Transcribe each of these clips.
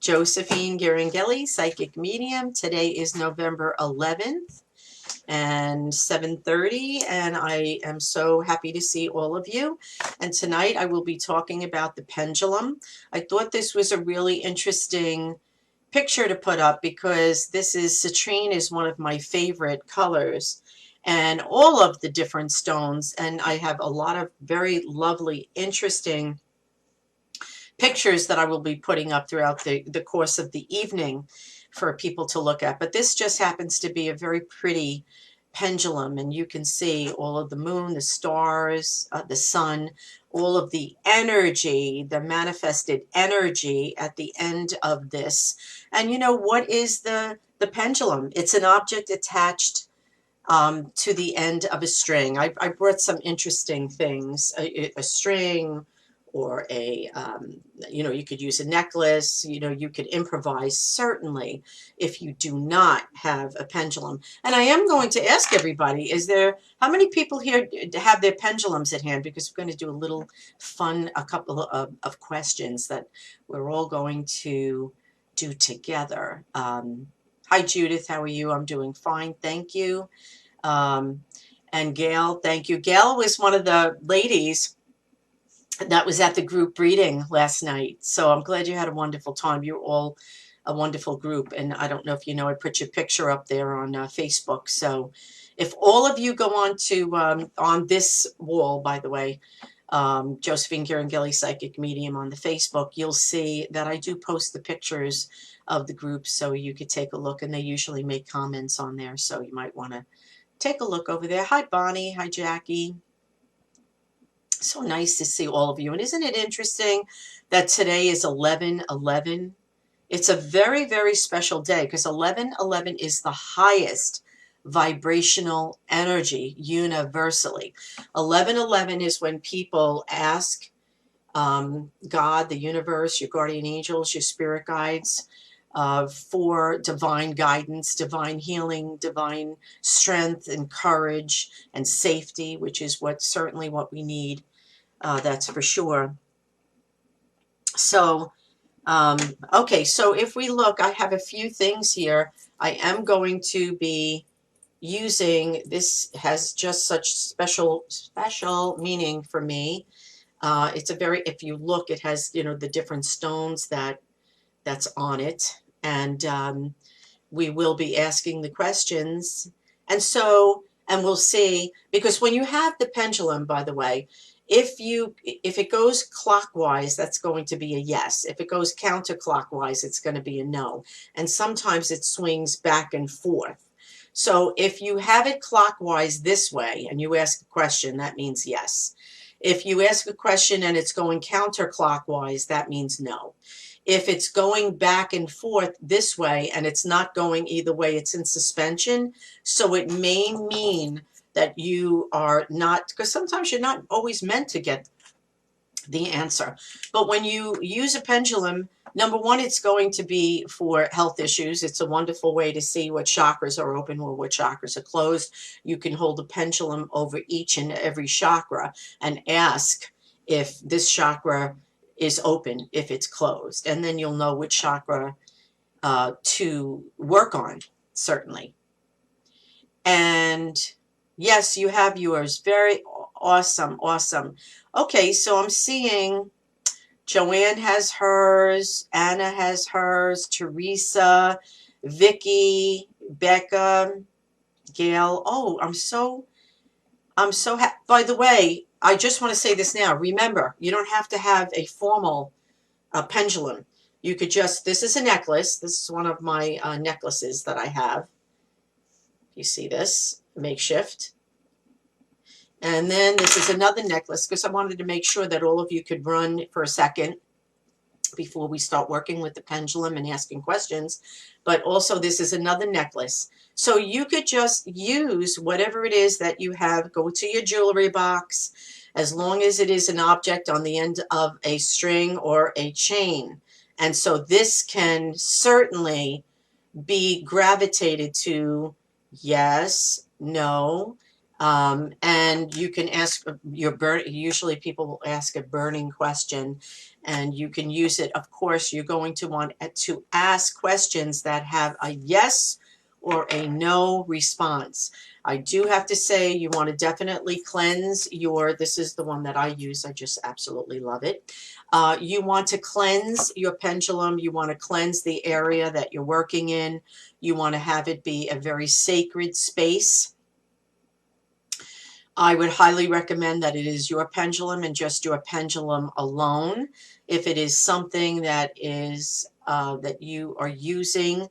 Josephine Ghiringhelli, Psychic Medium. Today is November 11th and 7:30, and I am so happy to see all of you. And tonight I will be talking about the pendulum. I thought this was a really interesting picture to put up because citrine is one of my favorite colors, and all of the different stones, and I have a lot of very lovely, interesting pictures that I will be putting up throughout the course of the evening for people to look at. But this just happens to be a very pretty pendulum, and you can see all of the moon, the stars, the sun, all of the energy, the manifested energy at the end of this. And you know, what is the pendulum? It's an object attached to the end of a string. I brought some interesting things, a string, or you could use a necklace, you could improvise, certainly, if you do not have a pendulum. And I am going to ask everybody, how many people here have their pendulums at hand? Because we're going to do a little fun, a couple of questions that we're all going to do together. Hi, Judith, how are you? I'm doing fine, thank you. And Gail, thank you. Gail was one of the ladies that was at the group reading last night. So I'm glad you had a wonderful time. You're all a wonderful group. And I don't know if you know, I put your picture up there on Facebook. So if all of you go on this wall, by the way, Josephine Ghiringhelli, Psychic Medium on the Facebook, you'll see that I do post the pictures of the group so you could take a look, and they usually make comments on there. So you might want to take a look over there. Hi, Bonnie. Hi, Jackie. So nice to see all of you. And isn't it interesting that today is 11/11? It's a very, very special day because 11/11 is the highest vibrational energy universally. 11/11 is when people ask God, the universe, your guardian angels, your spirit guides, for divine guidance, divine healing, divine strength and courage and safety, which is certainly what we need. That's for sure. So, okay, so if we look, I have a few things here. I am going to be using, this has just such special meaning for me. It's if you look, it has, the different stones that's on it. And we will be asking the questions. And we'll see, because when you have the pendulum, by the way, if it goes clockwise, that's going to be a yes. If it goes counterclockwise, it's going to be a no. And sometimes it swings back and forth. So if you have it clockwise this way and you ask a question, that means yes. If you ask a question and it's going counterclockwise, that means no. If it's going back and forth this way and it's not going either way, it's in suspension. So it may mean that you are not, because sometimes you're not always meant to get the answer. But when you use a pendulum, number one, it's going to be for health issues. It's a wonderful way to see what chakras are open or what chakras are closed. You can hold a pendulum over each and every chakra and ask if this chakra is open, if it's closed. And then you'll know which chakra to work on, certainly. And yes, you have yours. Very awesome, awesome. Okay, so I'm seeing Joanne has hers, Anna has hers, Teresa, Vicky, Becca, Gail. Oh, I'm so happy. By the way, I just want to say this now. Remember, you don't have to have a formal pendulum. You could just, this is a necklace. This is one of my necklaces that I have. You see this, makeshift. And then this is another necklace, because I wanted to make sure that all of you could run for a second before we start working with the pendulum and asking questions. But also this is another necklace. So you could just use whatever it is that you have, go to your jewelry box, as long as it is an object on the end of a string or a chain. And so this can certainly be gravitated to yes, no, And you can ask usually people will ask a burning question, and you can use it. Of course, you're going to want to ask questions that have a yes or a no response. I do have to say you want to definitely cleanse this is the one that I use. I just absolutely love it. You want to cleanse your pendulum. You want to cleanse the area that you're working in. You want to have it be a very sacred space. I would highly recommend that it is your pendulum and just your pendulum alone. If it is something that is that you are using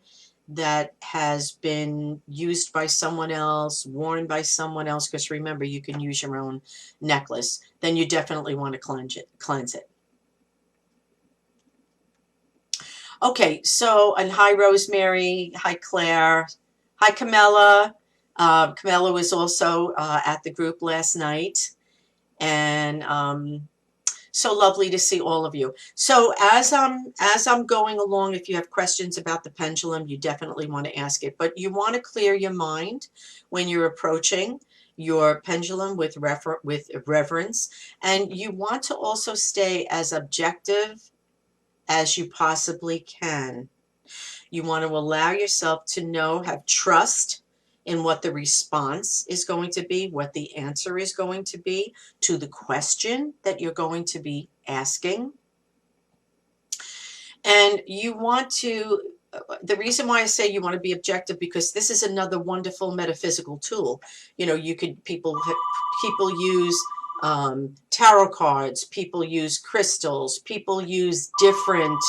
that has been used by someone else, worn by someone else, because remember, you can use your own necklace, then you definitely want to cleanse it. Okay, so, and hi Rosemary, hi Claire, hi Camilla. Camilla was also at the group last night. And so lovely to see all of you. So as I'm going along, if you have questions about the pendulum, you definitely want to ask it. But you want to clear your mind when you're approaching your pendulum with reverence, and you want to also stay as objective as you possibly can. You want to allow yourself to have trust in what the response is going to be, what the answer is going to be to the question that you're going to be asking. And you want to, the reason why I say you want to be objective, because this is another wonderful metaphysical tool. You know, people use tarot cards, people use crystals, people use different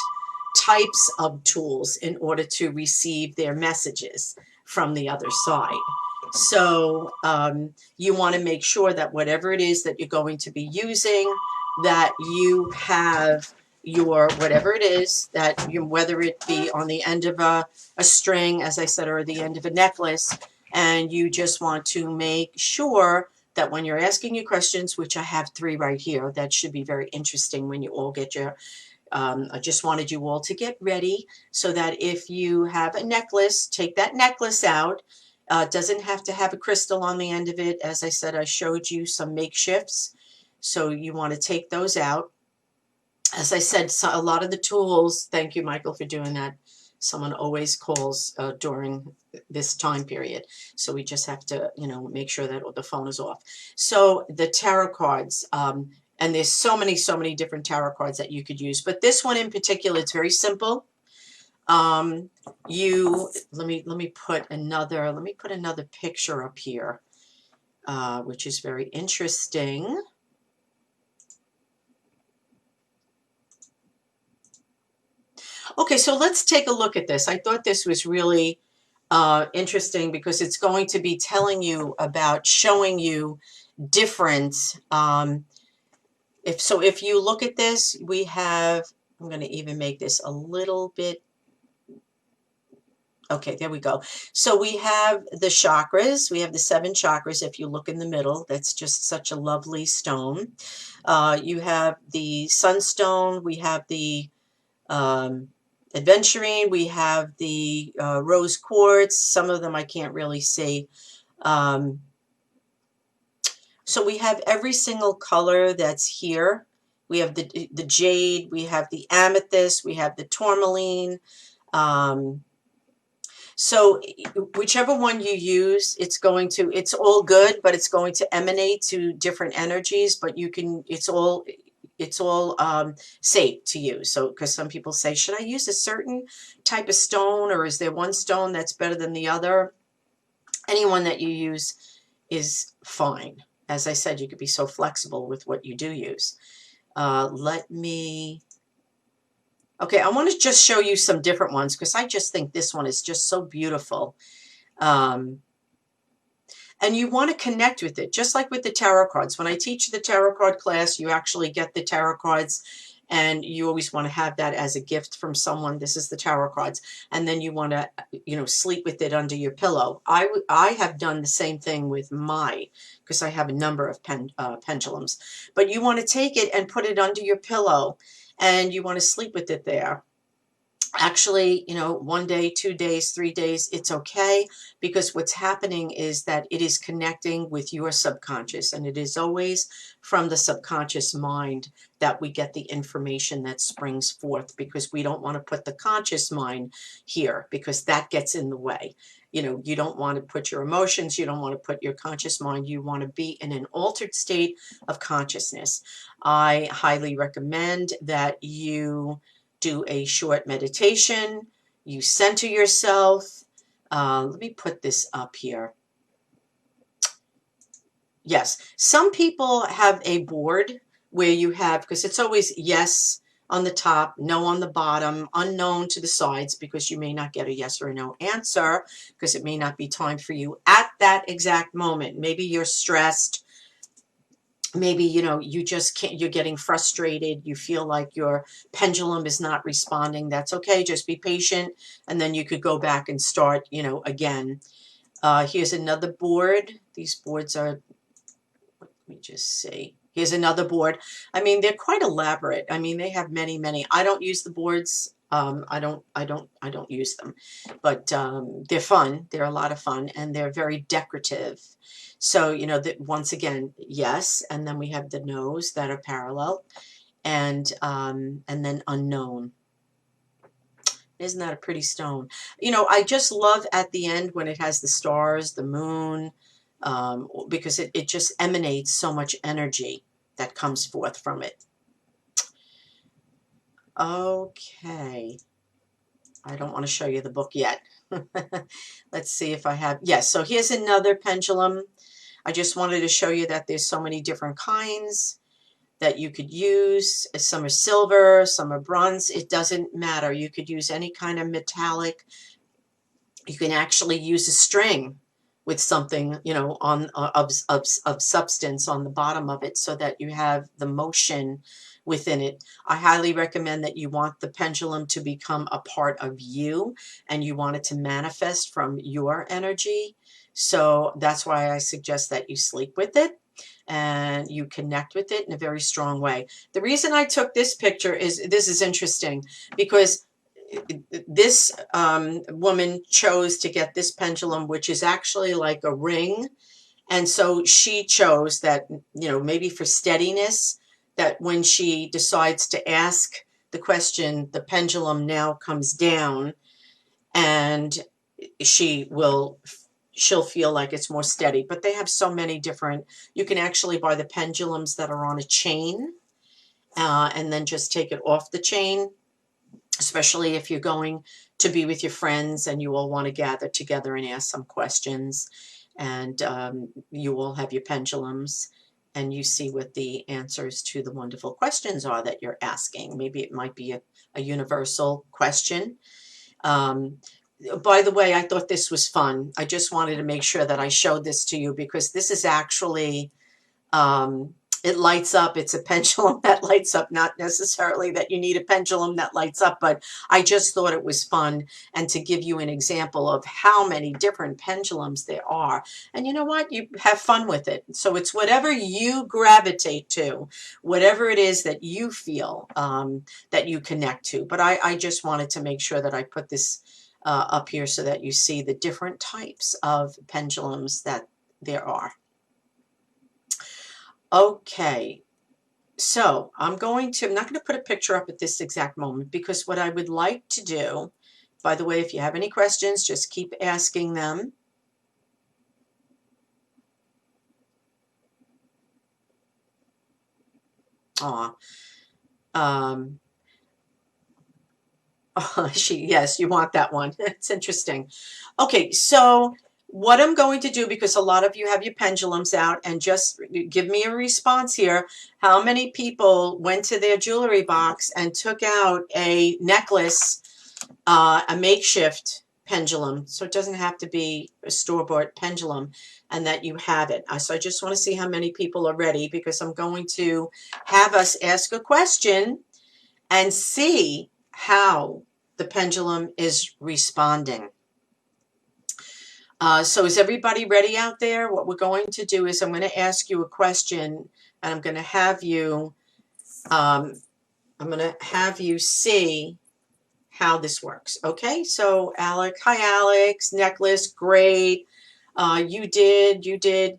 types of tools in order to receive their messages from the other side. So you want to make sure that whatever it is that you're going to be using, that you have your whatever it is that you, whether it be on the end of a string, as I said, or the end of a necklace, and you just want to make sure that when you're asking your questions, which I have 3 right here, that should be very interesting when you all get your I just wanted you all to get ready so that if you have a necklace, take that necklace out. Doesn't have to have a crystal on the end of it. As I said, I showed you some makeshifts. So you want to take those out. As I said, a lot of the tools, thank you, Michael, for doing that. Someone always calls during this time period. So we just have to, make sure that the phone is off. So the tarot cards, and there's so many different tarot cards that you could use. But this one in particular, it's very simple. Let me put another picture up here, which is very interesting. Okay, so let's take a look at this. I thought this was really interesting because it's going to be telling you about, showing you different. If you look at this, we have, I'm going to even make this a little bit. Okay, there we go. So we have the chakras. We have the 7 chakras. If you look in the middle, that's just such a lovely stone. You have the sunstone. We have the aventurine, we have the rose quartz. Some of them I can't really see. So we have every single color that's here. We have the jade, we have the amethyst, we have the tourmaline. So whichever one you use, it's all good, but it's going to emanate to different energies, but it's all safe to use. So, because some people say, should I use a certain type of stone, or is there one stone that's better than the other? Anyone that you use is fine. As I said, you could be so flexible with what you do use. Okay, I want to just show you some different ones because I just think this one is just so beautiful. And you want to connect with it, just like with the tarot cards. When I teach the tarot card class, you actually get the tarot cards, and you always want to have that as a gift from someone. This is the tarot cards. And then you want to, sleep with it under your pillow. I have done the same thing with because I have a number of pendulums. But you want to take it and put it under your pillow, and you want to sleep with it there. Actually, 1 day, 2 days, 3 days, it's okay, because what's happening is that it is connecting with your subconscious, and it is always from the subconscious mind that we get the information that springs forth, because we don't want to put the conscious mind here, because that gets in the way. You don't want to put your emotions, you don't want to put your conscious mind, you want to be in an altered state of consciousness. I highly recommend that you do a short meditation, you center yourself. Let me put this up here. Yes, some people have a board where you have, because it's always yes on the top, no on the bottom, unknown to the sides, because you may not get a yes or a no answer, because it may not be time for you at that exact moment. Maybe you're stressed. Maybe, you just can't, you're getting frustrated. You feel like your pendulum is not responding. That's okay. Just be patient. And then you could go back and start, again. Here's another board. These boards are, let me just see. Here's another board. I mean, they're quite elaborate. I mean, they have many, many. I don't use the boards. I don't use them, but they're fun. They're a lot of fun, and they're very decorative. So, that once again, yes, and then we have the no's that are parallel, and then unknown. Isn't that a pretty stone? I just love at the end when it has the stars, the moon, because it just emanates so much energy that comes forth from it. Okay. I don't want to show you the book yet. Let's see if I have. Yes, so here's another pendulum. I just wanted to show you that there's so many different kinds that you could use. Some are silver, some are bronze. It doesn't matter. You could use any kind of metallic. You can actually use a string with something, on of substance on the bottom of it, so that you have the motion within it. I highly recommend that you want the pendulum to become a part of you, and you want it to manifest from your energy. So that's why I suggest that you sleep with it and you connect with it in a very strong way. The reason I took this picture is, this is interesting, because this woman chose to get this pendulum, which is actually like a ring. And so she chose that, maybe for steadiness, that when she decides to ask the question, the pendulum now comes down, and she'll feel like it's more steady. But they have so many different, you can actually buy the pendulums that are on a chain, and then just take it off the chain, especially if you're going to be with your friends and you all want to gather together and ask some questions, and you all have your pendulums, and you see what the answers to the wonderful questions are that you're asking. Maybe it might be a universal question. By the way, I thought this was fun. I just wanted to make sure that I showed this to you, because this is actually, it lights up. It's a pendulum that lights up, not necessarily that you need a pendulum that lights up, but I just thought it was fun, and to give you an example of how many different pendulums there are. And you know what? You have fun with it. So it's whatever you gravitate to, whatever it is that you feel that you connect to. But I just wanted to make sure that I put this up here so that you see the different types of pendulums that there are. Okay, so I'm not going to put a picture up at this exact moment, because what I would like to do, by the way, if you have any questions, just keep asking them. Aw. Um, yes, you want that one. It's interesting. Okay, so what I'm going to do, because a lot of you have your pendulums out, and just give me a response here. How many people went to their jewelry box and took out a necklace, a makeshift pendulum, so it doesn't have to be a store-bought pendulum, and that you have it? So I just want to see how many people are ready, because I'm going to have us ask a question and see how the pendulum is responding. So is everybody ready out there? What we're going to do is, I'm going to ask you a question, and I'm going to have you see how this works. Okay, so Alex, hi Alex, necklace, great. You did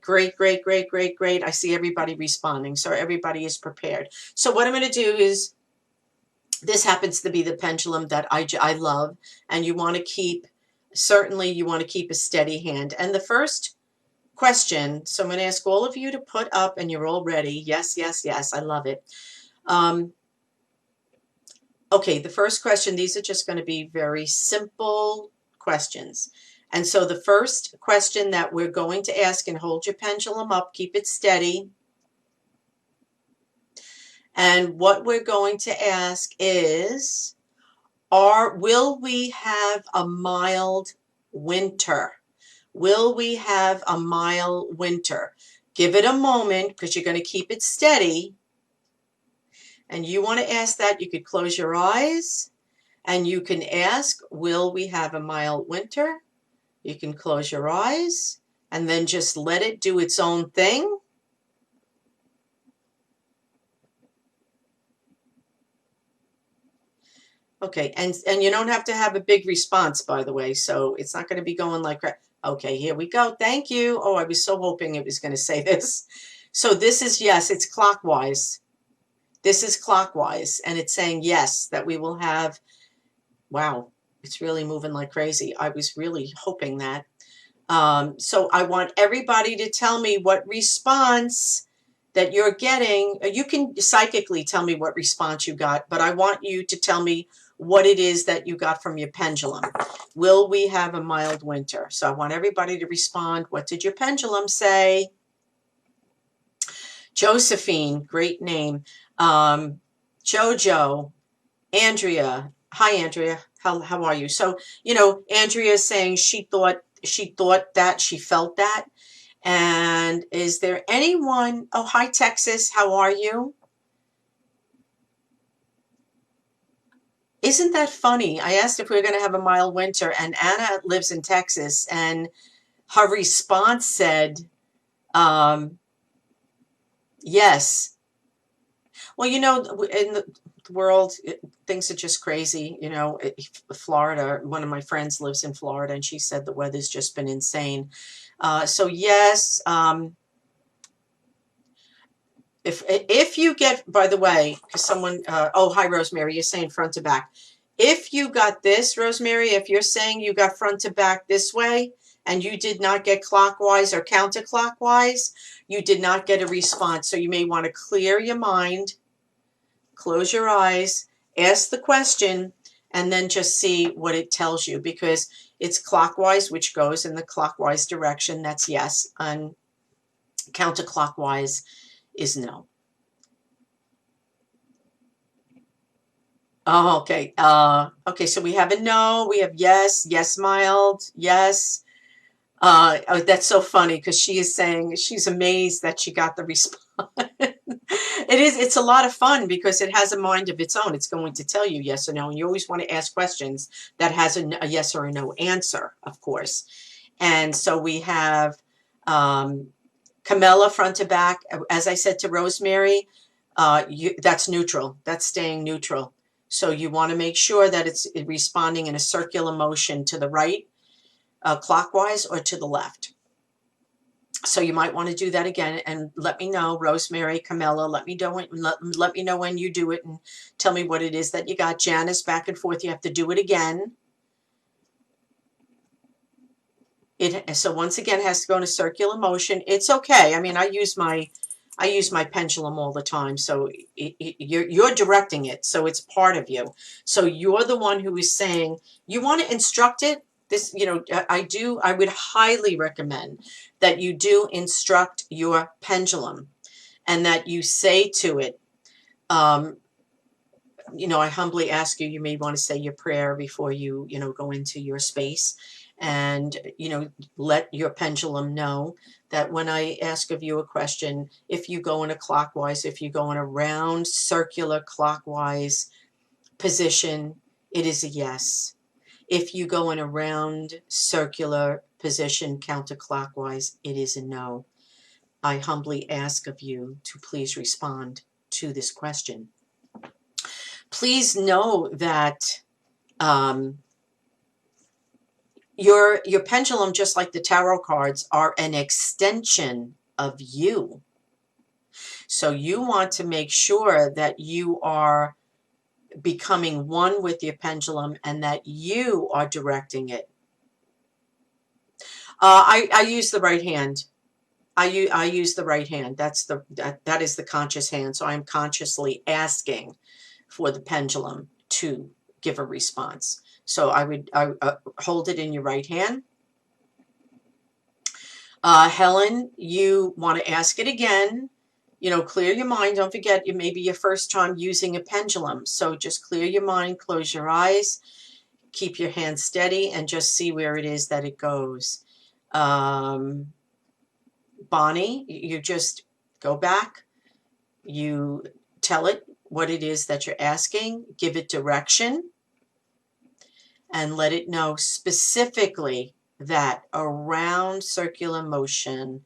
great, great, great, great, great. I see everybody responding, so everybody is prepared. So what I'm going to do is, this happens to be the pendulum that I love, and you want to keep, certainly you want to keep a steady hand. And the first question, so I'm going to ask all of you to put up, and you're all ready. Yes, yes, yes, I love it. Okay, the first question, these are just going to be very simple questions. And so the first question that we're going to ask, and hold your pendulum up, keep it steady. And what we're going to ask is, will we have a mild winter? Will we have a mild winter? Give it a moment, because you're going to keep it steady. And you want to ask that. You could close your eyes. And you can ask, will we have a mild winter? You can close your eyes and then just let it do its own thing. Okay, and you don't have to have a big response, by the way, so it's not going to be going like, okay, here we go. Thank you. Oh, I was so hoping it was going to say this. So this is, yes, it's clockwise. This is clockwise, and it's saying yes, that we will have, wow, it's really moving like crazy. I was really hoping that. So I want everybody to tell me what response that you're getting. You can psychically tell me what response you got, but I want you to tell me what it is that you got from your pendulum. Will we have a mild winter? So I want everybody to respond. What did your pendulum say? Josephine, great name. Jojo, Andrea. Hi, Andrea. How are you? So, Andrea is saying she thought that, she felt that. And is there anyone? Oh, hi, Texas. How are you? Isn't that funny? I asked if we were going to have a mild winter, and Anna lives in Texas, and her response said, yes. Well, in the world, things are just crazy. Florida, one of my friends lives in Florida, and she said the weather's just been insane. So yes, if you get, by the way, because someone, oh, hi, Rosemary, you're saying front to back. If you got this, Rosemary, if you're saying you got front to back this way, and you did not get clockwise or counterclockwise, you did not get a response. So you may want to clear your mind, close your eyes, ask the question, and then just see what it tells you, because it's clockwise, which goes in the clockwise direction. That's yes. And counterclockwise is no. Oh, okay. Okay, so we have a no, we have yes, yes, mild, yes. Oh, that's so funny, because she is saying she's amazed that she got the response. It's a lot of fun, because it has a mind of its own. It's going to tell you yes or no, and you always want to ask questions that has a yes or a no answer, of course. And so we have Camilla front to back. As I said to Rosemary, that's neutral. That's staying neutral. So you want to make sure that it's responding in a circular motion to the right, clockwise, or to the left. So you might want to do that again, and let me know, Rosemary, Camilla, let me know when you do it, and tell me what it is that you got. Janice, back and forth, you have to do it again. So once again, it has to go in a circular motion. It's okay. I mean, I use my pendulum all the time, so you're directing it, so it's part of you. So you're the one who is saying you want to instruct it. This, I would highly recommend that you do instruct your pendulum, and that you say to it, I humbly ask you, you may want to say your prayer before you, go into your space, and, let your pendulum know that when I ask of you a question, if you go in a clockwise, if you go in a round circular clockwise position, it is a yes. If you go in a round circular position counterclockwise, it is a no. I humbly ask of you to please respond to this question. Please know that Um, your pendulum, just like the tarot cards, are an extension of you. So you want to make sure that you are becoming one with your pendulum and that you are directing it. I use the right hand. I use the right hand. That is the conscious hand. So I'm consciously asking for the pendulum to give a response. So I would hold it in your right hand. Helen, you want to ask it again. You know, clear your mind. Don't forget, it may be your first time using a pendulum. So just clear your mind, close your eyes, keep your hand steady, and just see where it is that it goes. Bonnie, you just go back. You tell it what it is that you're asking, give it direction, and let it know specifically that around circular motion.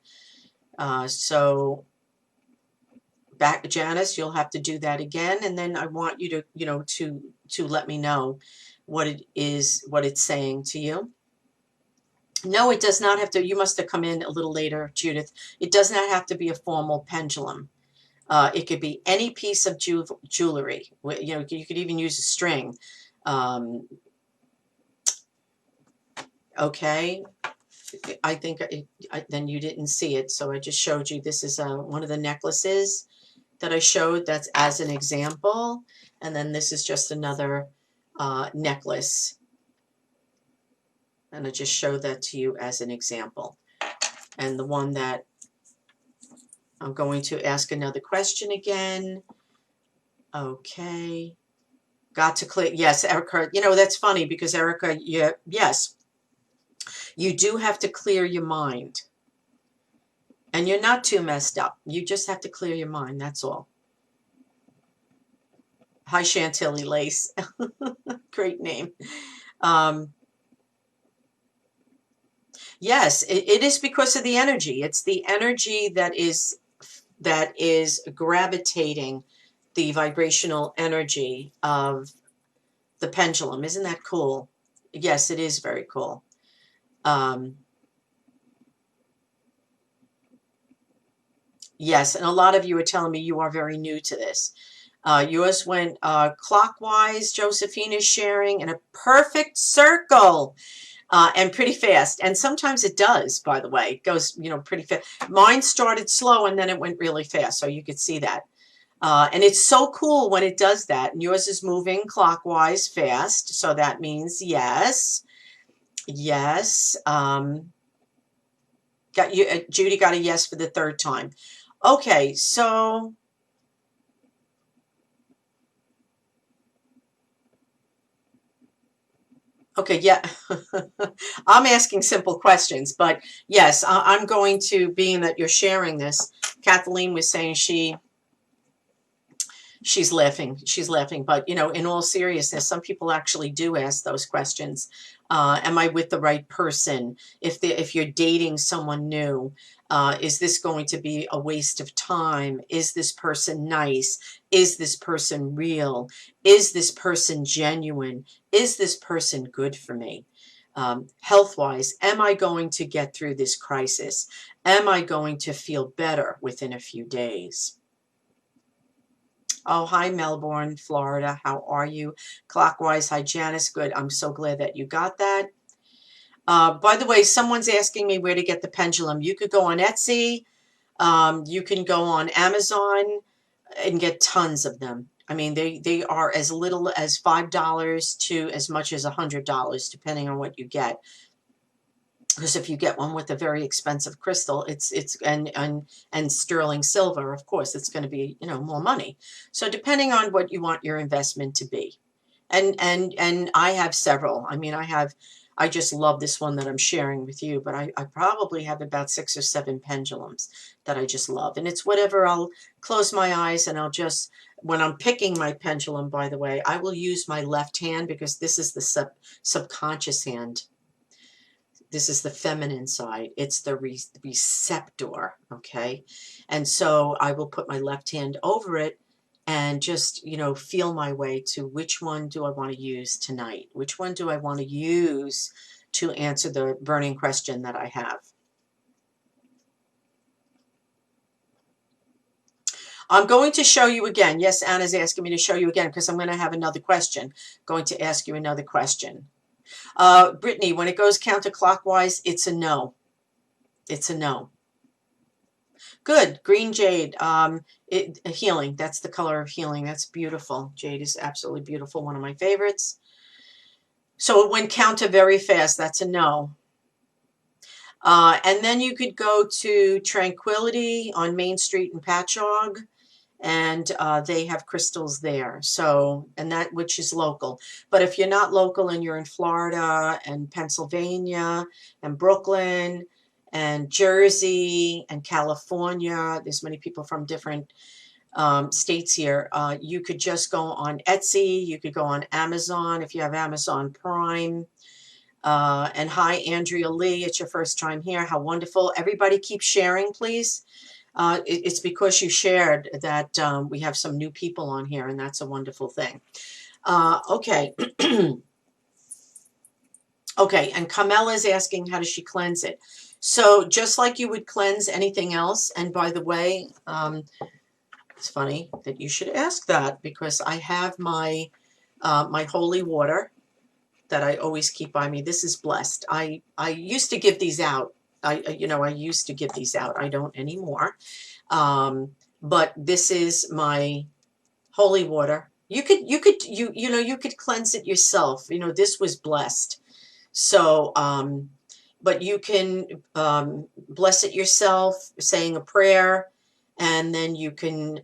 So back, Janice, you'll have to do that again, and then I want you to, to let me know what it is, what it's saying to you. No, it does not have to. You must have come in a little later, Judith. It does not have to be a formal pendulum. It could be any piece of jewelry. You know, you could even use a string. Okay. I think then you didn't see it, so I just showed you. This is one of the necklaces that I showed. That's as an example. And then this is just another necklace. And I just showed that to you as an example. And the one that I'm going to ask another question again. Okay. Got to clear. Yes, Erica. You know, that's funny because Erica, yes, you do have to clear your mind. And you're not too messed up. You just have to clear your mind. That's all. Hi, Chantilly Lace. Great name. Yes, it is because of the energy. It's the energy that is gravitating the vibrational energy of the pendulum. Isn't that cool? Yes, it is very cool. Yes, and a lot of you are telling me you are very new to this. Yours went clockwise, Josephine is sharing, in a perfect circle. And pretty fast. And sometimes it does, by the way. It goes, pretty fast. Mine started slow and then it went really fast. So you could see that. And it's so cool when it does that. And yours is moving clockwise fast. So that means yes. Yes. Got you. Judy got a yes for the third time. Okay. So okay, yeah. I'm asking simple questions, but yes, I'm going to, being that you're sharing this, Kathleen was saying she's laughing. She's laughing. But, in all seriousness, some people actually do ask those questions. Am I with the right person? If you're dating someone new, is this going to be a waste of time? Is this person nice? Is this person real? Is this person genuine? Is this person good for me? Health-wise, am I going to get through this crisis? Am I going to feel better within a few days? Oh, hi, Melbourne, Florida. How are you? Clockwise. Hi, Janice. Good. I'm so glad that you got that. By the way, someone's asking me where to get the pendulum. You could go on Etsy. You can go on Amazon and get tons of them. I mean, they are as little as $5 to as much as $100, depending on what you get. Because if you get one with a very expensive crystal, and sterling silver, of course, it's going to be, more money. So depending on what you want your investment to be. And I have several. I mean, I just love this one that I'm sharing with you, but I probably have about 6 or 7 pendulums that I just love. And it's whatever. I'll close my eyes and I'll just, when I'm picking my pendulum, by the way, I will use my left hand because this is the subconscious hand. This is the feminine side. It's the receptor, okay? And so I will put my left hand over it and just, feel my way to which one do I want to use tonight? Which one do I want to use to answer the burning question that I have? I'm going to show you again. Yes, Anna's asking me to show you again because I'm going to have another question. Going to ask you another question. Brittany, when it goes counterclockwise, it's a no. It's a no. Good. Green jade. Healing. That's the color of healing. That's beautiful. Jade is absolutely beautiful. One of my favorites. So it went counter very fast. That's a no. And then you could go to Tranquility on Main Street in Patchogue, and they have crystals there. So, and that, which is local. But if you're not local and you're in Florida and Pennsylvania and Brooklyn and Jersey and California, there's many people from different states here. You could just go on Etsy. You could go on Amazon if you have Amazon Prime. And hi, Andrea Lee. It's your first time here. How wonderful. Everybody keep sharing, please. It's because you shared that we have some new people on here, and that's a wonderful thing. Okay. Okay, and Carmela is asking, how does she cleanse it? So just like you would cleanse anything else, and by the way, it's funny that you should ask that because I have my my holy water that I always keep by me. This is blessed. I used to give these out. I used to give these out. I don't anymore. But this is my holy water. You could cleanse it yourself. This was blessed. So, but you can bless it yourself, saying a prayer, and then you can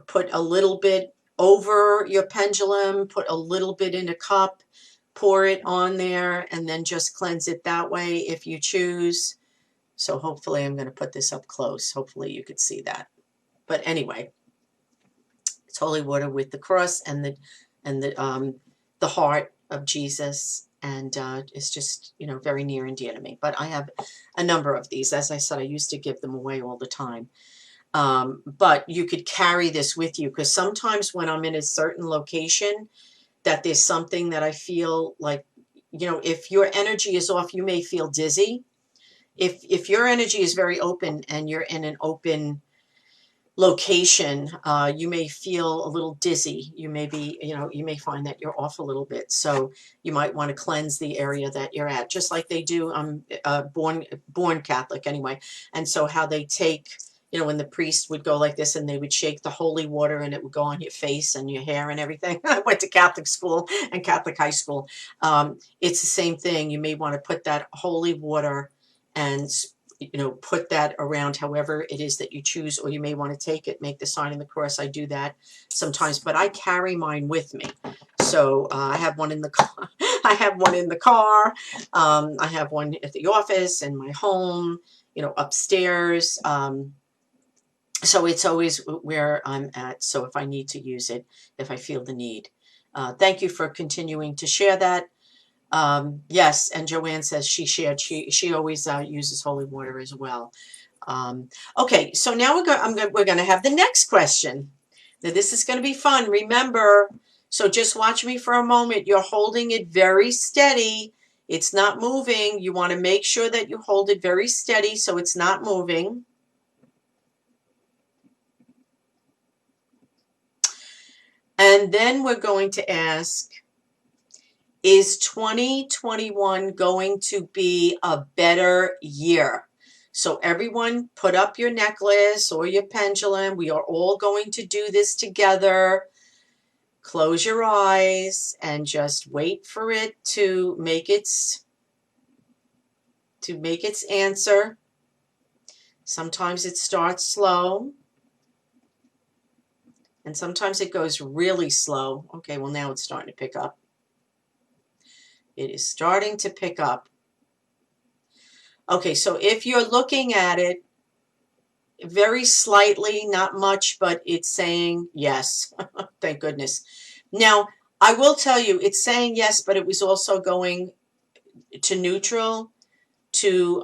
put a little bit over your pendulum, put a little bit in a cup, pour it on there, and then just cleanse it that way if you choose. So hopefully I'm going to put this up close. Hopefully you could see that. But anyway, it's holy water with the cross and the heart of Jesus, and it's just very near and dear to me. But I have a number of these. As I said, I used to give them away all the time. But you could carry this with you because sometimes when I'm in a certain location that there's something that I feel like, if your energy is off, you may feel dizzy. If your energy is very open and you're in an open location, you may feel a little dizzy. You may be, you may find that you're off a little bit. So you might want to cleanse the area that you're at, just like they do. I'm born Catholic anyway. And so how they take, when the priest would go like this and they would shake the holy water and it would go on your face and your hair and everything. I went to Catholic school and Catholic high school. It's the same thing. You may want to put that holy water and put that around however it is that you choose, or you may want to take it, make the sign of the cross. I do that sometimes, but I carry mine with me. So I have one in the car. I have one in the car. I have one at the office, in my home, upstairs. So it's always where I'm at. So if I need to use it, if I feel the need. Thank you for continuing to share that. Yes, and Joanne says she shared. She always uses holy water as well. Okay, so now we're going to have the next question. Now this is going to be fun. Remember, so just watch me for a moment. You're holding it very steady. It's not moving. You want to make sure that you hold it very steady so it's not moving. And then we're going to ask, is 2021 going to be a better year? So everyone put up your necklace or your pendulum. We are all going to do this together. Close your eyes and just wait for it to make its answer. Sometimes it starts slow. And sometimes it goes really slow. Okay, well now it's starting to pick up. It is starting to pick up. Okay, so if you're looking at it very slightly, not much, but it's saying yes. Thank goodness. Now, I will tell you, it's saying yes, but it was also going to neutral, to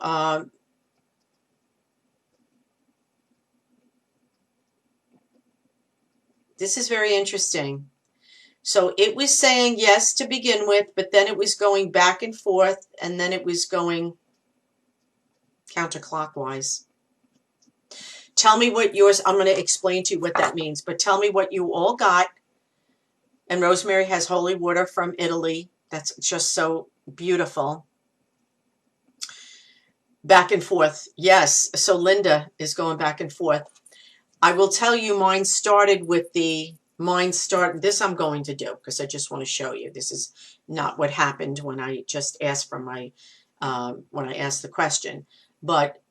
This is very interesting. So it was saying yes to begin with, but then it was going back and forth, and then it was going counterclockwise. Tell me what yours, I'm going to explain to you what that means, but tell me what you all got. And Rosemary has holy water from Italy. That's just so beautiful. Back and forth. Yes. So Linda is going back and forth. I will tell you mine started with this I'm going to do because I just want to show you. This is not what happened when I just asked for my, when I asked the question. But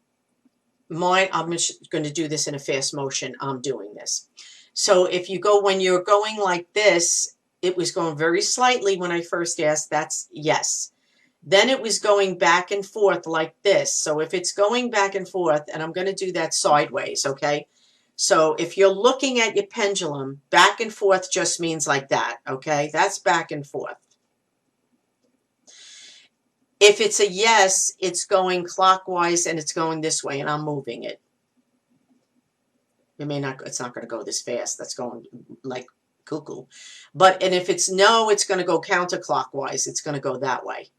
mine, I'm going to do this in a fast motion. I'm doing this. So if you go, when you're going like this, it was going very slightly when I first asked, that's yes. Then it was going back and forth like this. So if it's going back and forth, and I'm going to do that sideways, okay? So if you're looking at your pendulum, back and forth just means like that, okay? That's back and forth. If it's a yes, it's going clockwise and it's going this way, and I'm moving it. It may not, it's not going to go this fast. That's going like cuckoo. And if it's no, it's going to go counterclockwise. It's going to go that way.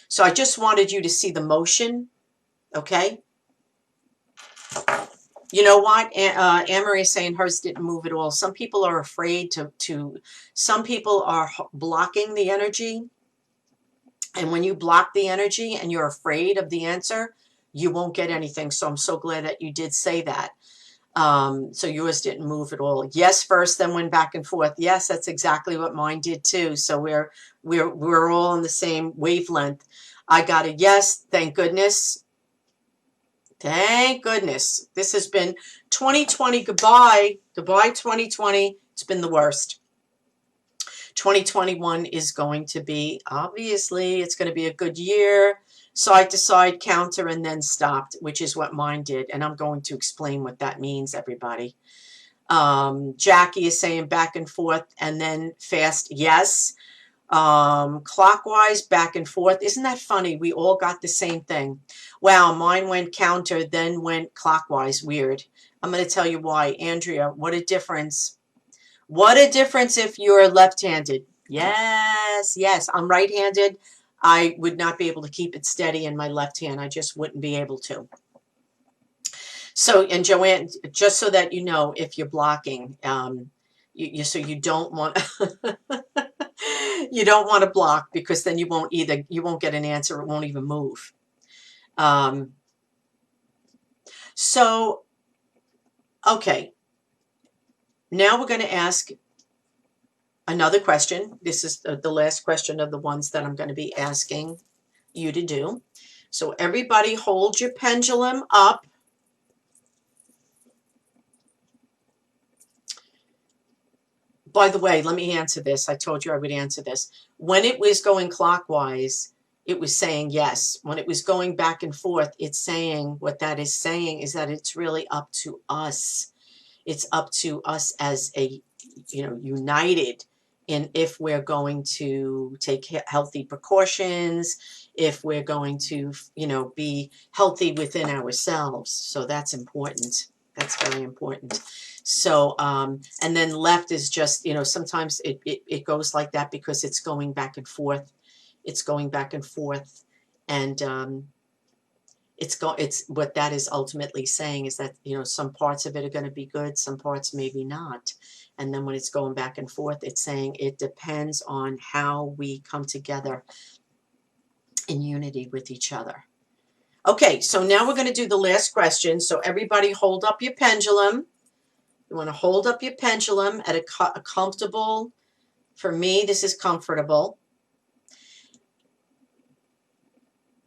So I just wanted you to see the motion, okay? You know what? Anne-Marie is saying hers didn't move at all. Some people are afraid some people are blocking the energy. And when you block the energy and you're afraid of the answer, you won't get anything. So I'm so glad that you did say that. So yours didn't move at all. Yes first, then went back and forth. Yes, that's exactly what mine did too. So we're all on the same wavelength. I got a yes, thank goodness. Thank goodness. This has been 2020. Goodbye. Goodbye, 2020. It's been the worst. 2021 is going to be, obviously, it's going to be a good year. Side to side, counter, and then stopped, which is what mine did. And I'm going to explain what that means, everybody. Jackie is saying back and forth and then fast, yes. Clockwise, back and forth. Isn't that funny? We all got the same thing. Wow, mine went counter, then went clockwise. Weird. I'm going to tell you why. Andrea, what a difference. What a difference if you're left-handed. Yes, yes. I'm right-handed. I would not be able to keep it steady in my left hand. I just wouldn't be able to. So, and Joanne, just so that you know, if you're blocking, so you don't want you don't want to block, because then you won't get an answer. It won't even move. So, okay. Now we're going to ask another question. This is the last question of the ones that I'm going to be asking you to do. So everybody hold your pendulum up. By the way, let me answer this. I told you I would answer this. When it was going clockwise, it was saying yes. When it was going back and forth, it's saying, what that is saying is that it's really up to us. It's up to us as a, united in if we're going to take healthy precautions, if we're going to, be healthy within ourselves. So that's important. That's very important. So, and then left is just, sometimes it goes like that because it's going back and forth. It's going back and forth. And it's what that is ultimately saying is that, some parts of it are going to be good, some parts maybe not. And then when it's going back and forth, it's saying it depends on how we come together in unity with each other. Okay, so now we're going to do the last question. So everybody hold up your pendulum. You want to hold up your pendulum at a comfortable, for me, this is comfortable.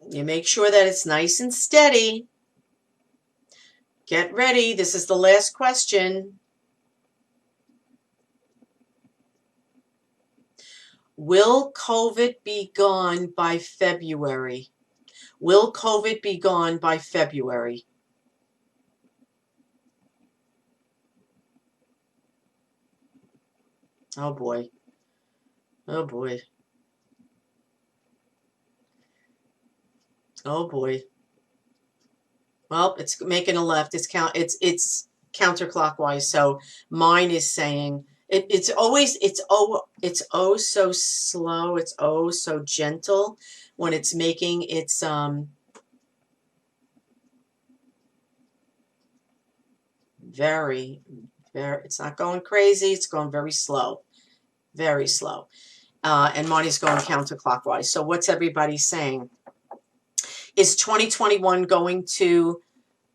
You make sure that it's nice and steady. Get ready. This is the last question. Will COVID be gone by February? Will COVID be gone by February? Oh boy. Oh boy. Oh boy. Well, it's making a left. It's counterclockwise. So mine is saying it's oh so slow. It's oh so gentle when it's making its very, very, it's not going crazy. It's going very slow, very slow. And Marty's going counterclockwise. So what's everybody saying? Is 2021 going to,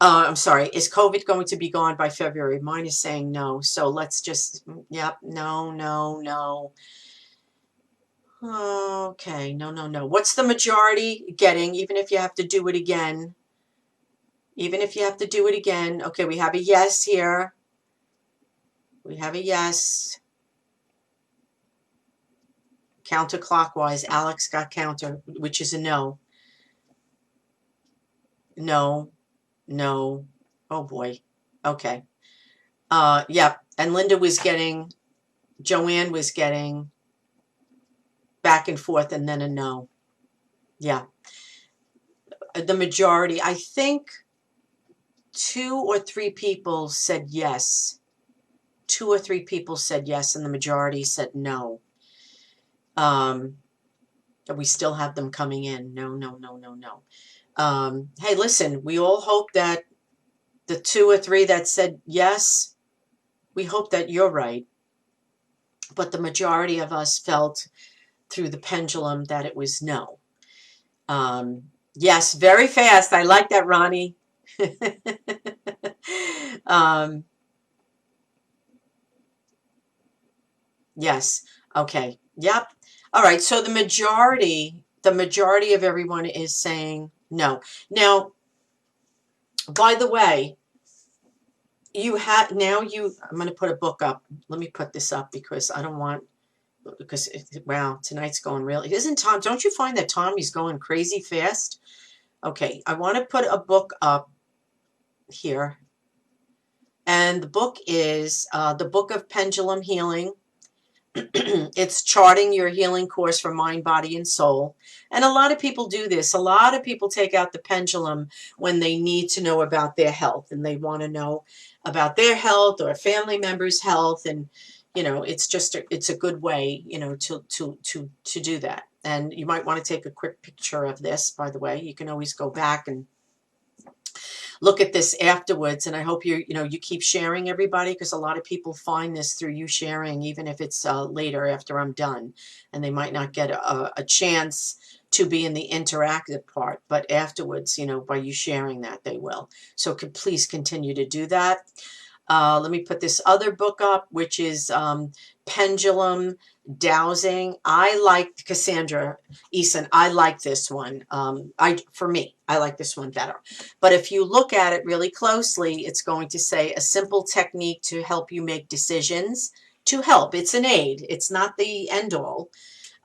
I'm sorry, is COVID going to be gone by February? Mine is saying no. So let's just, yep, no, no, no. Okay, no, no, no. What's the majority getting, even if you have to do it again? Even if you have to do it again. Okay, we have a yes here. We have a yes. Counterclockwise. Alex got counter, which is a no. No, no. Oh boy. Okay. Yep. And Linda was getting, Joanne was getting back and forth and then a no. Yeah. The majority, I think 2 or 3 people said yes. 2 or 3 people said yes, and the majority said no. We still have them coming in. No, no, no, no, no. Hey, listen, we all hope that the 2 or 3 that said yes, we hope that you're right. But the majority of us felt through the pendulum that it was no. Yes, very fast. I like that, Ronnie. Yes. Okay. Yep. All right. So the majority of everyone is saying no. Now, by the way, I'm going to put a book up. Let me put this up because I don't want, because, wow, tonight's going really, isn't Tom, don't you find that Tommy's going crazy fast? Okay. I want to put a book up here. And the book is the Book of Pendulum Healing. It's charting your healing course for mind, body, and soul. And a lot of people do this. A lot of people take out the pendulum when they need to know about their health and they want to know about their health or a family member's health. And, you know, it's a good way, you know, to do that. And you might want to take a quick picture of this, by the way. You can always go back and look at this afterwards. And I hope you keep sharing, everybody, because a lot of people find this through you sharing, even if it's later after I'm done, and they might not get a chance to be in the interactive part, but afterwards, by you sharing that, they will. So please continue to do that. Let me put this other book up, which is Pendulum Dowsing. I like Cassandra Eason. I like this one. For me, I like this one better. But if you look at it really closely, it's going to say a simple technique to help you make decisions. To help. It's an aid. It's not the end all,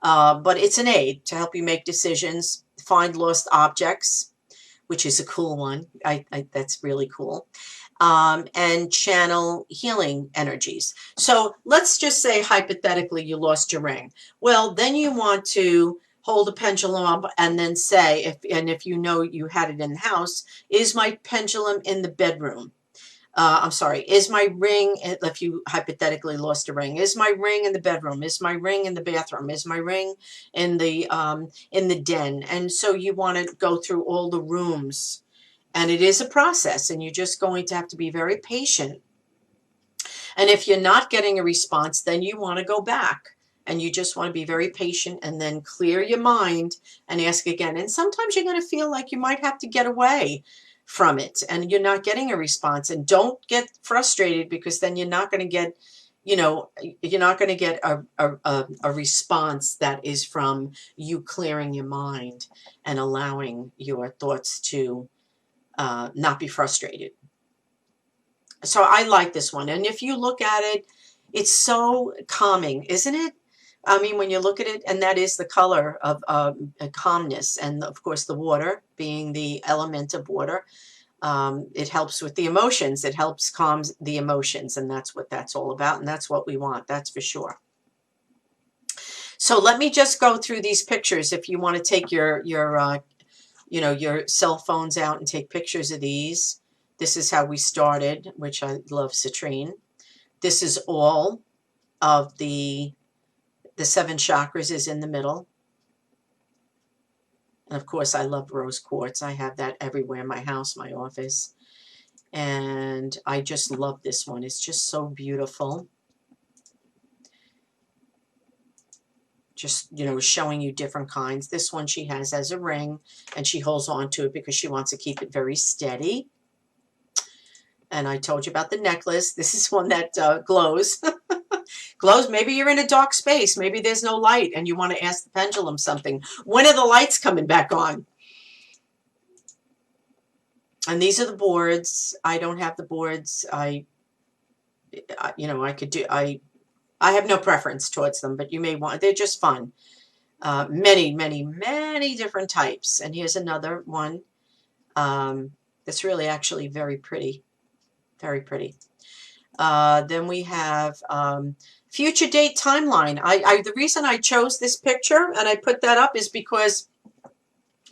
but it's an aid to help you make decisions, find lost objects, which is a cool one. That's really cool. And channel healing energies. So let's just say hypothetically you lost your ring. Well, then you want to hold a pendulum up and then say, if you know you had it in the house, is my pendulum in the bedroom? I'm sorry, is my ring, if you hypothetically lost a ring, is my ring in the bedroom? Is my ring in the bathroom? Is my ring in the den? And so you want to go through all the rooms. And it is a process, and you're just going to have to be very patient. And if you're not getting a response, then you want to go back. And you just want to be very patient and then clear your mind and ask again. And sometimes you're going to feel like you might have to get away from it and you're not getting a response. And don't get frustrated, because then you're not going to get, you're not going to get a response that is from you clearing your mind and allowing your thoughts to not be frustrated. So I like this one. And if you look at it, it's so calming, isn't it? I mean, when you look at it, and that is the color of calmness. And of course, the water being the element of water, it helps with the emotions. It helps calm the emotions. And that's what that's all about. And that's what we want. That's for sure. So let me just go through these pictures. If you want to take your cell phones out and take pictures of these. This is how we started, which I love citrine. This is all. of the 7 chakras is in the middle. And of course, I love rose quartz. I have that everywhere in my house, my office. And I just love this one. It's just so beautiful. Just, you know, showing you different kinds. This one she has as a ring, and she holds on to it because she wants to keep it very steady. And I told you about the necklace. This is one that glows. Glows. Maybe you're in a dark space. Maybe there's no light and you want to ask the pendulum something. When are the lights coming back on? And these are the boards. I don't have the boards. You know, I could do, I have no preference towards them, but you may want, they're just fun. Many, many, many different types. And here's another one that's really actually very pretty. Very pretty. Then we have future date timeline. The reason I chose this picture and I put that up is because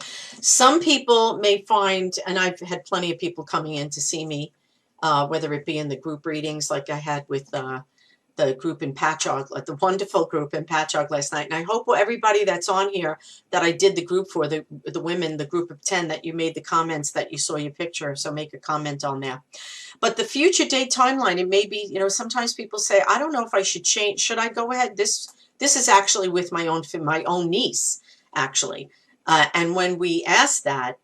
some people may find, and I've had plenty of people coming in to see me, whether it be in the group readings like I had with the group in Patchogue, like the wonderful group in Patchogue last night. And I hope everybody that's on here that I did the group for, the women, the group of 10, that you made the comments that you saw your picture. So make a comment on there. But the future date timeline, it may be, you know, sometimes people say, I don't know if I should change. Should I go ahead? This is actually with my own niece, actually. And when we asked that,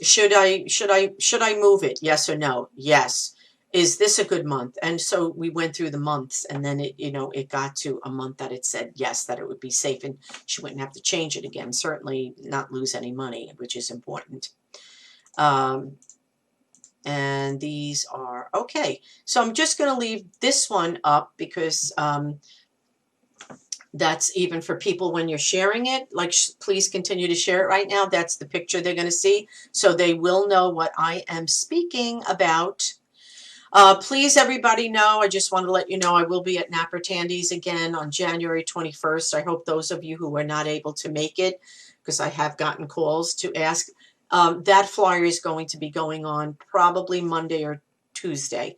should I move it? Yes or no? Yes. Is this a good month? And so we went through the months, and then it, you know, it got to a month that it said yes, that it would be safe and she wouldn't have to change it again. Certainly not lose any money, which is important. And these are okay. So I'm just going to leave this one up because that's even for people when you're sharing it. Like, please continue to share it right now. That's the picture they're going to see. So they will know what I am speaking about. Please, everybody know, I just want to let you know I will be at Napper Tandy's again on January 21st. I hope those of you who are not able to make it, because I have gotten calls to ask, that flyer is going to be going on probably Monday or Tuesday.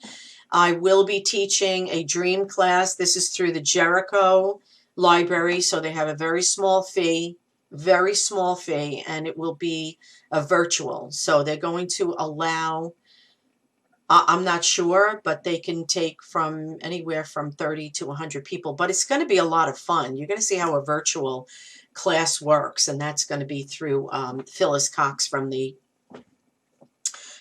I will be teaching a dream class. This is through the Jericho Library, so they have a very small fee, and it will be a virtual. So they're going to allow, I'm not sure, but they can take from anywhere from 30 to 100 people. But it's going to be a lot of fun. You're going to see how a virtual class works, and that's going to be through Phyllis Cox from the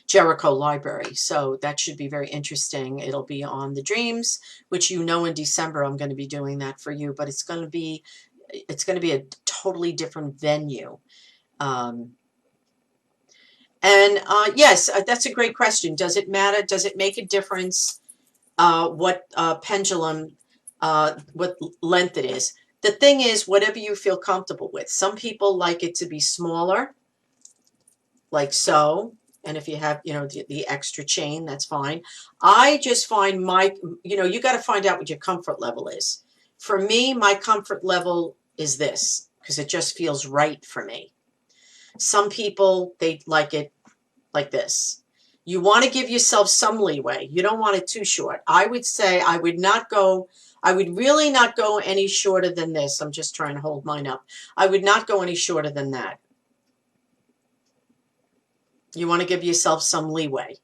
Jericho Library. So that should be very interesting. It'll be on the dreams, which, you know, in December I'm going to be doing that for you. But it's going to be a totally different venue. Yes, that's a great question. Does it matter? Does it make a difference what pendulum, what length it is? The thing is, whatever you feel comfortable with. Some people like it to be smaller, like so. And if you have, you know, the extra chain, that's fine. I just find you know, you got to find out what your comfort level is. For me, my comfort level is this, because it just feels right for me. Some people, they like it like this. You want to give yourself some leeway. You don't want it too short. I would say I would really not go any shorter than this. I'm just trying to hold mine up. I would not go any shorter than that. You want to give yourself some leeway.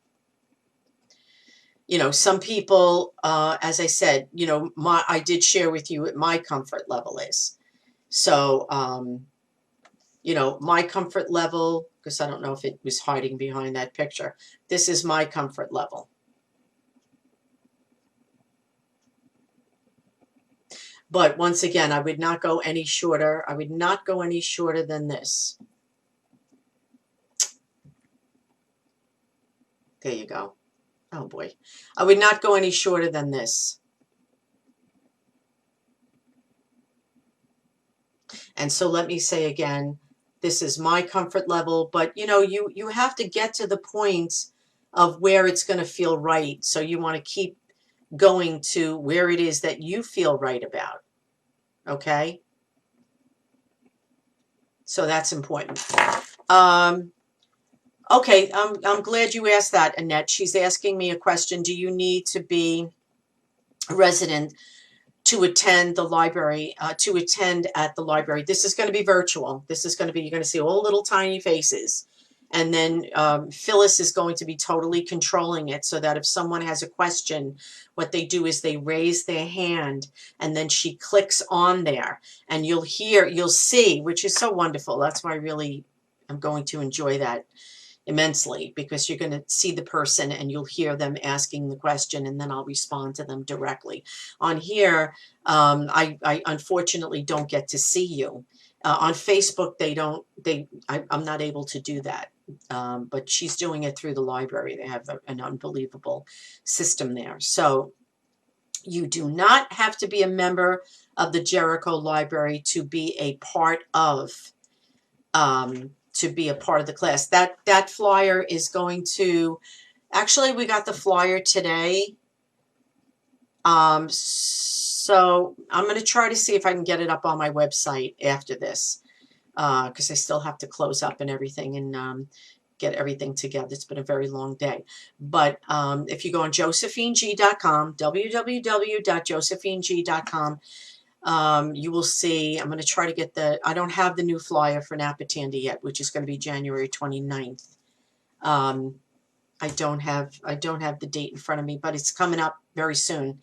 You know, some people, as I said, you know, I did share with you what my comfort level is. So, you know, my comfort level, because I don't know if it was hiding behind that picture. This is my comfort level. But once again, I would not go any shorter. I would not go any shorter than this. There you go. Oh boy. I would not go any shorter than this. And so let me say again, this is my comfort level, but you know, you have to get to the point of where it's going to feel right. So you want to keep going to where it is that you feel right about. Okay? So that's important. Okay, I'm glad you asked that, Annette. She's asking me a question. Do you need to be a resident to attend the library, to attend at the library. This is going to be virtual. This is going to be, you're going to see all little tiny faces. And then Phyllis is going to be totally controlling it so that if someone has a question, what they do is they raise their hand and then she clicks on there and you'll see, which is so wonderful. That's why I'm going to enjoy that immensely, because you're going to see the person and you'll hear them asking the question and then I'll respond to them directly. On here, I unfortunately don't get to see you. On Facebook, I'm not able to do that. But she's doing it through the library. They have an unbelievable system there. So you do not have to be a member of the Jericho Library to be a part of the class. That flyer is going to, actually we got the flyer today. So I'm going to try to see if I can get it up on my website after this, because I still have to close up and everything and get everything together. It's been a very long day. But if you go on josephineg.com, www.josephineg.com, you will see, I'm going to try to get I don't have the new flyer for Napatandy yet, which is going to be January 29th. I don't have the date in front of me, but it's coming up very soon.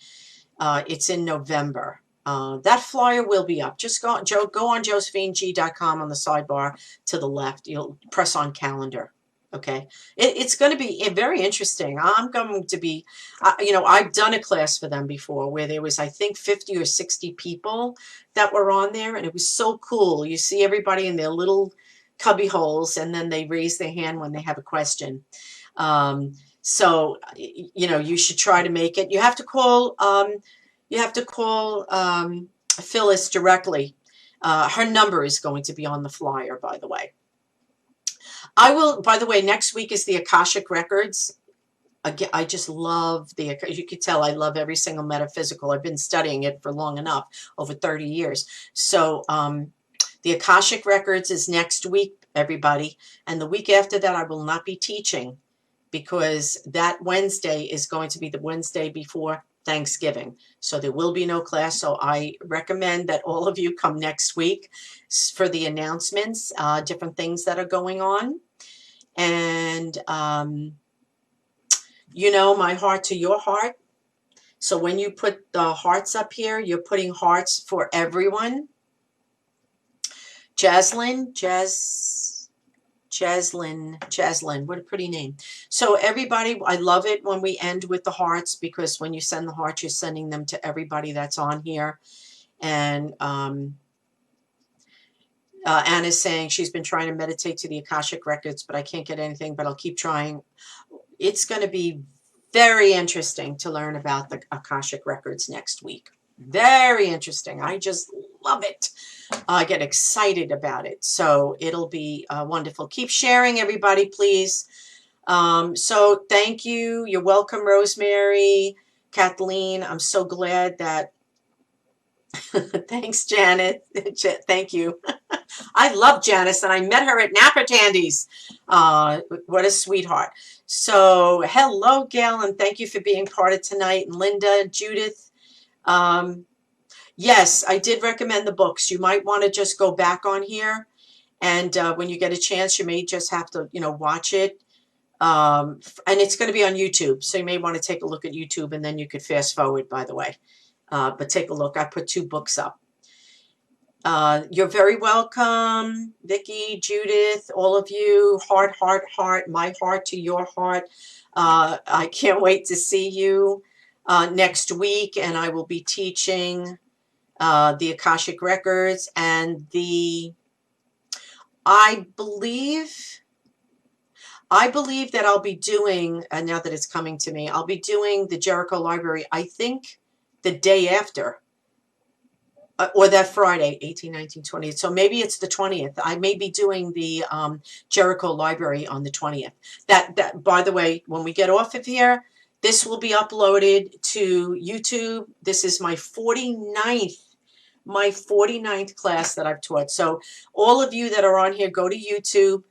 It's in November. That flyer will be up. Just go on josephineg.com on the sidebar to the left. You'll press on calendar. Okay. It's going to be very interesting. I'm going to be, I've done a class for them before where there was, I think, 50 or 60 people that were on there. And it was so cool. You see everybody in their little cubby holes and then they raise their hand when they have a question. So, you should try to make it. You have to call, Phyllis directly. Her number is going to be on the flyer, by the way. By the way, next week is the Akashic Records. Again, I just love you could tell I love every single metaphysical. I've been studying it for long enough, over 30 years. So the Akashic Records is next week, everybody. And the week after that, I will not be teaching because that Wednesday is going to be the Wednesday before Thanksgiving. So there will be no class. So I recommend that all of you come next week for the announcements, different things that are going on. And, my heart to your heart. So when you put the hearts up here, you're putting hearts for everyone. Jaslyn, what a pretty name. So everybody, I love it when we end with the hearts, because when you send the hearts, you're sending them to everybody that's on here. And Anna's saying she's been trying to meditate to the Akashic Records, but I can't get anything, but I'll keep trying. It's going to be very interesting to learn about the Akashic Records next week. Very interesting. I just love it. I get excited about it. So it'll be wonderful. Keep sharing, everybody, please. So thank you. You're welcome, Rosemary, Kathleen. I'm so glad that. Thanks, Janet. Thank you. I love Janice, and I met her at Napatandy's. What a sweetheart. So hello, Gail, and thank you for being part of tonight. And Linda, Judith. Yes, I did recommend the books. You might want to just go back on here, and when you get a chance, you may just have to, watch it. And it's going to be on YouTube, so you may want to take a look at YouTube, and then you could fast forward, by the way. But take a look. I put 2 books up. You're very welcome, Vicki, Judith, all of you. Heart, heart, heart. My heart to your heart. I can't wait to see you next week, and I will be teaching the Akashic Records and I believe that I'll be doing, now that it's coming to me, I'll be doing the Jericho Library, I think, the day after. Or that Friday, 18, 19, 20th. So maybe it's the 20th. I may be doing the Jericho Library on the 20th. That, by the way, when we get off of here, this will be uploaded to YouTube. This is my 49th class that I've taught. So all of you that are on here, go to YouTube.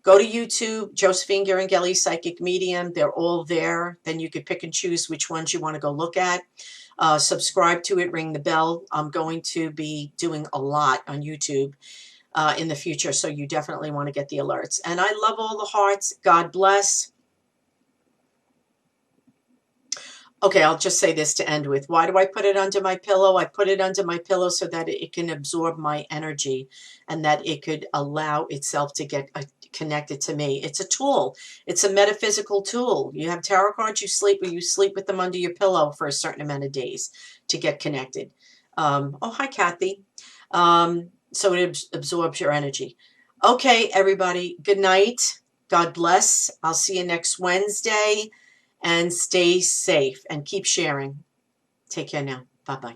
Go to YouTube, Josephine Ghiringhelli, Psychic Medium. They're all there. Then you could pick and choose which ones you want to go look at. Subscribe to it, ring the bell. I'm going to be doing a lot on YouTube in the future, so you definitely want to get the alerts. And I love all the hearts. God bless. Okay, I'll just say this to end with. Why do I put it under my pillow? I put it under my pillow so that it can absorb my energy and that it could allow itself to get connected to me. It's a tool. It's a metaphysical tool. You have tarot cards, you sleep with them under your pillow for a certain amount of days to get connected. Oh, hi, Kathy. So it absorbs your energy. Okay, everybody, good night. God bless. I'll see you next Wednesday. And stay safe and keep sharing. Take care now. Bye-bye.